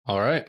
All right.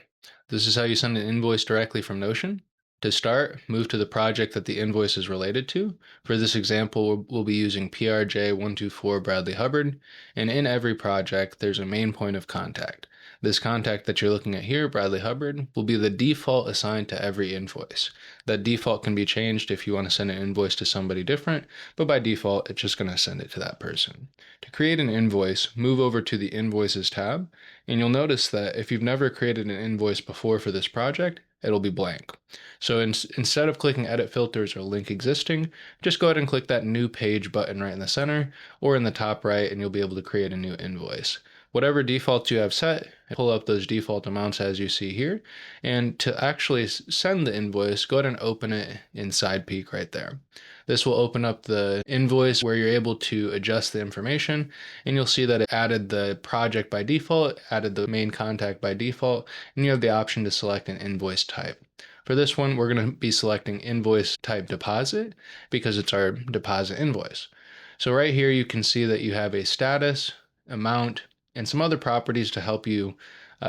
This is how you send an invoice directly from Notion. To start, move to the project that the invoice is related to. For this example, we'll be using PRJ124 Bradley Hubbard, and in every project, there's a main point of contact. This contact that you're looking at here, Bradley Hubbard, will be the default assigned to every invoice. That default can be changed if you want to send an invoice to somebody different, but by default, it's just going to send it to that person. To create an invoice, move over to the Invoices tab, and you'll notice that if you've never created an invoice before for this project, it'll be blank. So instead of clicking Edit Filters or Link Existing, just go ahead and click that New Page button right in the center or in the top right, and you'll be able to create a new invoice. Whatever defaults you have set, pull up those default amounts as you see here. And to actually send the invoice, go ahead and open it in SidePeek right there. This will open up the invoice where you're able to adjust the information, and you'll see that it added the project by default, added the main contact by default, and you have the option to select an invoice type. For this one, we're going to be selecting invoice type deposit because it's our deposit invoice. So right here, you can see that you have a status, amount, and some other properties to help you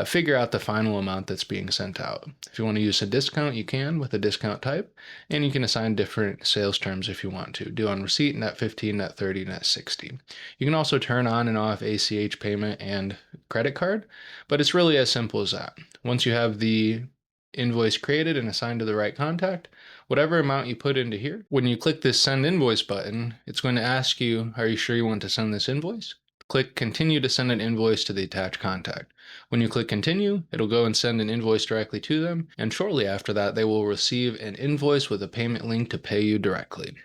figure out the final amount that's being sent out. If you want to use a discount, you can with a discount type, and you can assign different sales terms if you want to. Due on receipt, net 15, net 30, net 60. You can also turn on and off ACH payment and credit card, but it's really as simple as that. Once you have the invoice created and assigned to the right contact, whatever amount you put into here, when you click this send invoice button, it's going to ask you, are you sure you want to send this invoice? Click continue to send an invoice to the attached contact. When you click continue, it'll go and send an invoice directly to them, and shortly after that, they will receive an invoice with a payment link to pay you directly.